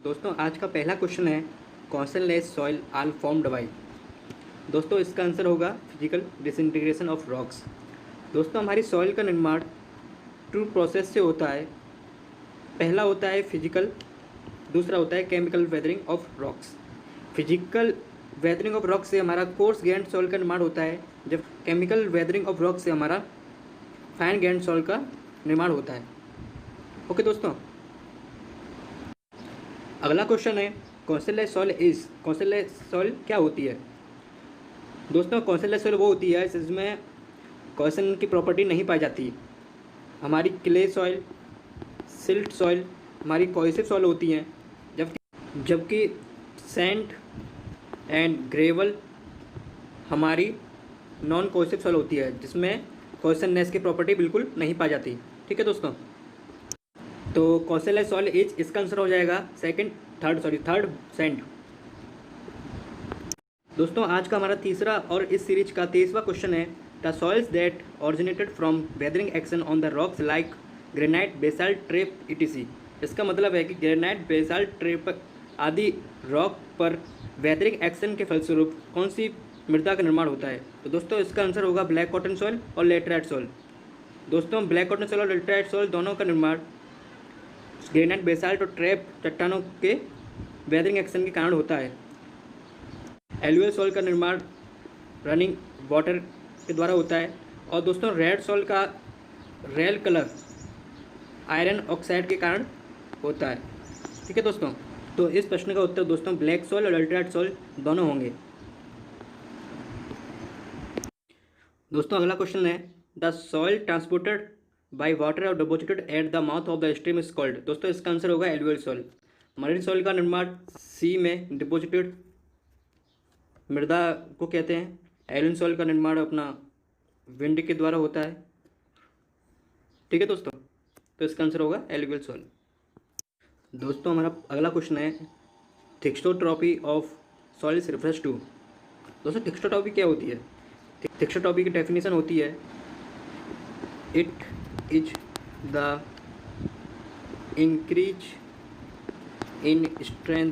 दोस्तों आज का पहला क्वेश्चन है कॉन्सनलेस सॉइल आर फॉर्म्ड बाय। दोस्तों इसका आंसर होगा फिजिकल डिसइंटीग्रेशन ऑफ रॉक्स। दोस्तों हमारी सॉइल का निर्माण टू प्रोसेस से होता है। पहला होता है फिजिकल, दूसरा होता है chemical weathering of rocks. Physical weathering of rocks से हमारा कोर्स ग्रेन्ड सॉइल का निर्माण होता है, जब केमिकल वेदरिंग ऑफ रॉक्स से हमारा फाइन ग्रेन्ड सॉइल का निर्माण होता है। ओके दोस्तों, अगला क्वेश्चन है कॉन्सनलेस सॉइल क्या होती है। दोस्तों कॉन्सनलेस सॉइल वो होती है जिसमें कॉन्सन की प्रॉपर्टी नहीं पाई जाती। हमारी क्ले सॉइल, सिल्ट सॉइल हमारी कोहेसिव सॉइल होती हैं, जबकि सैंड एंड ग्रेवल हमारी नॉन कोहेसिव सॉइल होती है, जिसमें कॉन्सननेस की प्रॉपर्टी बिल्कुल नहीं पाई जाती। ठीक है दोस्तों, तो कॉन्सनलेस सॉइल इज, इसका आंसर हो जाएगा थर्ड सैंड। दोस्तों आज का हमारा तीसरा और इस सीरीज का 23वां क्वेश्चन है the soils that originated from weathering action on the rocks like granite, basalt, trap etc। इसका मतलब है कि ग्रेनाइट, बेसाल्ट, ट्रेप आदि रॉक पर वेदरिंग एक्शन के फलस्वरूप कौन सी मृदा का निर्माण होता है। तो दोस्तों इसका आंसर होगा ब्लैक कॉटन सॉइल और लेटराइट सॉइल। दोस्तों ब्लैक कॉटन सॉइल और लेटराइट सॉइल दोनों का निर्माण ग्रेनाइट, बेसाल्ट और ट्रेप चट्टानों के वेदरिंग एक्शन के कारण होता है। एलुअल सॉइल का निर्माण रनिंग वाटर के द्वारा होता है। और दोस्तों रेड सॉइल का रेल कलर आयरन ऑक्साइड के कारण होता है। ठीक है दोस्तों, तो इस प्रश्न का उत्तर दोस्तों ब्लैक सॉइल और लेटराइट सॉइल दोनों होंगे। दोस्तों अगला क्वेश्चन है the soil transported by water और deposited at the mouth of the stream is called. दोस्तों इसका आंसर होगा एलुअल सॉइल। मरीन सॉइल का निर्माण सी में डिपॉजिटेड मृदा को कहते हैं। एलन सॉइल का निर्माण अपना विंड के द्वारा होता है। ठीक है दोस्तों, तो इसका आंसर होगा एलुअल सॉइल। दोस्तों हमारा अगला क्वेश्चन है thixotropy of soils refers to. दोस्तों थिक्सोट्रॉपी क्या होती है। थिक्सोट्रॉपी की डेफिनेशन होती है it is the increase in strength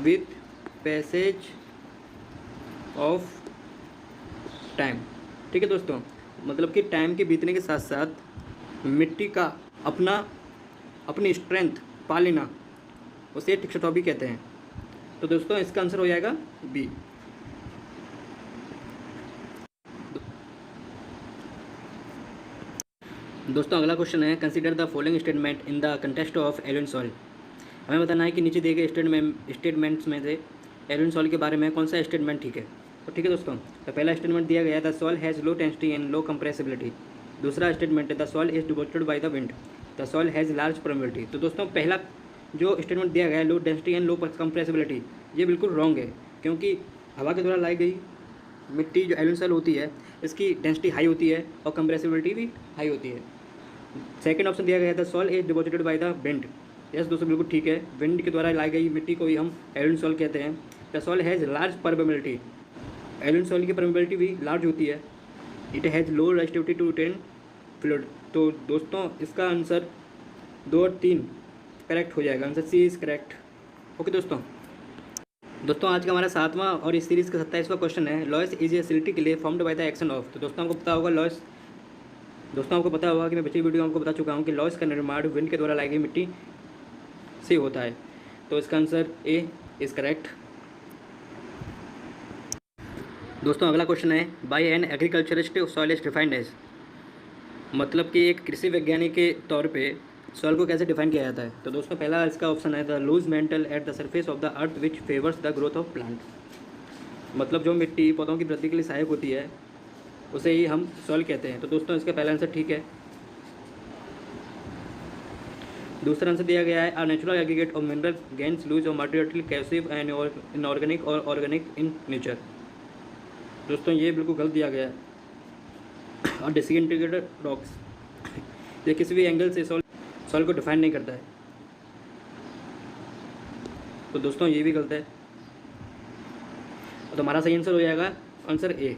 with passage of time. ठीक है दोस्तों, मतलब कि टाइम के बीतने के साथ साथ मिट्टी का अपनी स्ट्रेंथ पा लेना, उसे थिक्सोट्रॉपी कहते हैं। तो दोस्तों इसका आंसर हो जाएगा बी। दोस्तों अगला क्वेश्चन है consider the following statement in the context of aeolian soil. हमें बताना है कि नीचे दिए गए स्टेटमेंट्स में से एलन सॉइल के बारे में कौन सा स्टेटमेंट ठीक है। तो ठीक है दोस्तों, तो पहला स्टेटमेंट दिया गया the soil has low density and low compressibility. दूसरा स्टेटमेंट है the soil is devoted by the wind, the soil has large permeability. तो दोस्तों पहला जो स्टेटमेंट दिया गया है low density and low compressibility, ये बिल्कुल रॉन्ग है, क्योंकि हवा के द्वारा लाई गई मिट्टी जो एलन सॉइल होती है इसकी डेंसिटी हाई होती है और कंप्रेसिबिलिटी भी हाई होती है। सेकंड ऑप्शन दिया गया है the soil is devoted by the wind. Yes दोस्तों बिल्कुल ठीक है, विंड के द्वारा लाई गई मिट्टी को ही हम एलन सॉइल कहते हैं। The soil has large permeability, aeolian soil की परमेबिलिटी भी लार्ज होती है। It has low resistivity to retain fluid. तो दोस्तों इसका आंसर 2 और 3 करेक्ट हो जाएगा, answer C is correct. Okay दोस्तों आज का हमारा 7वां और इस सीरीज़ का 27वां क्वेश्चन है लॉयस इज ए सिल्टी के लिए formed by the action of. तो दोस्तों आपको पता होगा कि मैं पिछली वीडियो में आपको बता चुका हूँ कि लॉयस का निर्माण विंड के द्वारा लाई गई मिट्टी से होता है। तो इसका आंसर ए इज़ करेक्ट। दोस्तों अगला क्वेश्चन है by an agriculturist soil is defined as. मतलब कि एक कृषि वैज्ञानिक के तौर पे सॉइल को कैसे डिफाइन किया जाता है। तो दोस्तों पहला इसका ऑप्शन है the loose mantle at the surface of the earth which favours the growth of plant. मतलब जो मिट्टी पौधों की वृद्धि के लिए सहायक होती है उसे ही हम सॉइल कहते हैं। तो दोस्तों इसका पहला आंसर ठीक है। दूसरा आंसर दिया गया है a natural aggregate of mineral grains loose or material cohesive and inorganic or organic in nature. दोस्तों ये बिल्कुल गलत दिया गया है। और डिसइंटीग्रेटेड रॉक्स ये किसी भी एंगल से सॉइल को डिफाइन नहीं करता है। तो दोस्तों ये भी गलत है, तो हमारा सही आंसर हो जाएगा आंसर ए।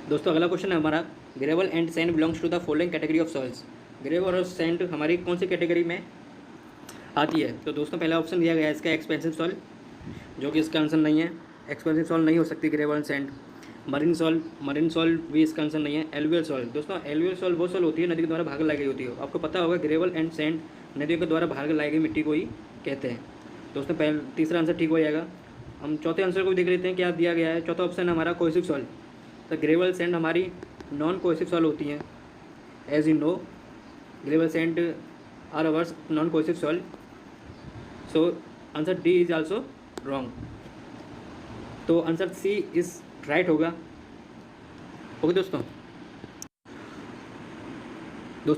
दोस्तों अगला क्वेश्चन है हमारा gravel and sand belongs to the following category of soils. Gravel और सैंड हमारी कौन सी कैटेगरी में आती है। तो दोस्तों पहला ऑप्शन दिया गया है इसका एक्सपेंसिव सॉइल, जो कि इसका आंसर नहीं है। एक्सपेंसिव सॉइल नहीं हो सकती gravel and sand. Marine soil भी इसका आंसर नहीं है। एलुवियल सॉइल, दोस्तों एलुवियल सॉइल वो सॉइल होती है नदी के द्वारा भाग लाई गई होती है। आपको पता होगा ग्रेवल एंड सैंड नदियों के द्वारा भाग लाई गई मिट्टी को ही कहते हैं। दोस्तों तीसरा आंसर ठीक हो जाएगा। हम चौथे आंसर को भी देख लेते हैं क्या दिया गया है। चौथा ऑप्शन हमारा कोहेसिव सॉइल। तो ग्रेवल सैंड हमारी नॉन कोहेसिव सॉइल होती हैं, as you know gravel sand are ours non cohesive soil. So answer D is also wrong. तो आंसर सी इज राइट होगा। ओके दोस्तों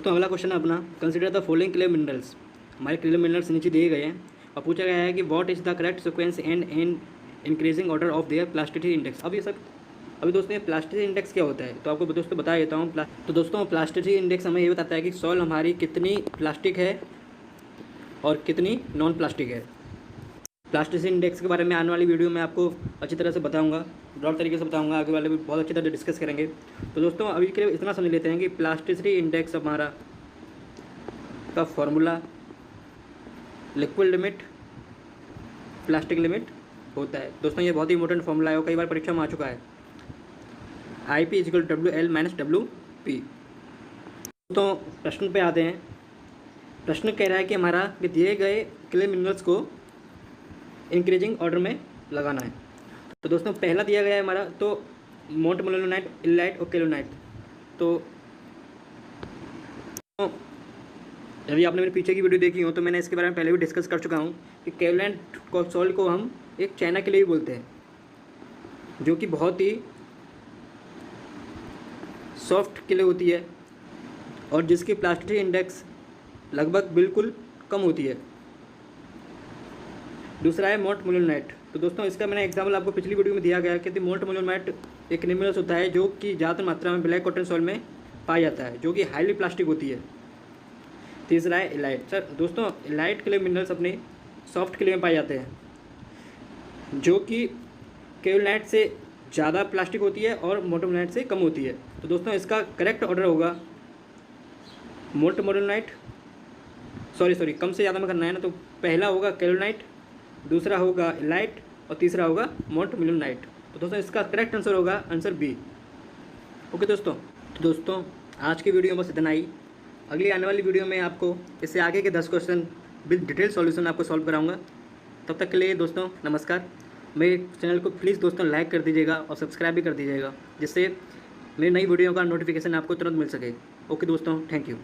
अगला क्वेश्चन है अपना, consider the following clay minerals. हमारे क्ले मिनरल्स नीचे दिए गए हैं और पूछा गया है कि what is the correct sequence and increasing order of there plasticity index. अब ये सब अभी दोस्तों ये प्लास्टिसिटी इंडेक्स क्या होता है तो आपको दोस्तों बता देता हूँ। तो दोस्तों प्लास्टिसिटी इंडेक्स हमें ये बताता है कि सॉइल हमारी कितनी प्लास्टिक है और कितनी नॉन प्लास्टिक है। प्लास्टिसिटी इंडेक्स के बारे में आने वाली वीडियो में आपको अच्छी तरह से बताऊंगा, ब्रॉड तरीके से बताऊंगा, आगे वाले भी बहुत अच्छी तरह डिस्कस करेंगे। तो दोस्तों अभी के लिए इतना समझ लेते हैं कि प्लास्टिसिटी इंडेक्स हमारा का formula liquid limit plastic limit होता है। दोस्तों ये बहुत ही इंपॉर्टेंट फॉर्मूला है और कई बार परीक्षा में आ चुका है। IP = WL - WP। तो प्रश्न पे आते हैं। प्रश्न कह रहा है कि हमारा दिए गए क्ले मिनरल्स को इंक्रीजिंग ऑर्डर में लगाना है। तो दोस्तों पहला दिया गया है हमारा तो मोंट मोलिनाइट, इल्लाइट और केलोनाइट। तो यदि आपने मेरे पीछे की वीडियो देखी हो तो मैंने इसके बारे में पहले भी डिस्कस कर चुका हूँ कि केलोनाइट सॉइल को हम एक चाइना के लिए भी बोलते हैं, जो कि बहुत ही सॉफ्ट क्ले होती है और जिसकी प्लास्टिसिटी इंडेक्स लगभग बिल्कुल कम होती है। दूसरा है मोंट मोलिनाइट। तो दोस्तों इसका मैंने एग्जाम्पल आपको पिछली वीडियो में दिया गया कि मोंट मोलिनाइट एक मिनरल्स होता है जो कि ज़्यादा मात्रा में ब्लैक कॉटन सॉइल में पाया जाता है, जो कि हाईली प्लास्टिक होती है। तीसरा है इलाइट। सर दोस्तों इलाइट क्ले मिनरल्स अपने सॉफ्ट क्ले में पाए जाते हैं, जो कि केलोनाइट से ज़्यादा प्लास्टिक होती है और मोंट मोलिनाइट से कम होती है। तो दोस्तों इसका करेक्ट ऑर्डर होगा मोंट मोलिनाइट, सॉरी कम से ज़्यादा में करना है ना, तो पहला होगा केलोनाइट, दूसरा होगा इलाइट और तीसरा होगा मोंट मोलिनाइट। तो दोस्तों इसका करेक्ट आंसर होगा आंसर बी। ओके दोस्तों आज की वीडियो बस इतना ही। अगली आने वाली वीडियो में आपको इससे आगे के 10 क्वेश्चन विद डिटेल सॉल्यूशन आपको सॉल्व कराऊंगा। तब तक के लिए दोस्तों नमस्कार। मेरे चैनल को प्लीज़ दोस्तों लाइक कर दीजिएगा और सब्सक्राइब भी कर दीजिएगा, जिससे मेरी नई वीडियो का नोटिफिकेशन आपको तुरंत मिल सके। ओके दोस्तों, थैंक यू।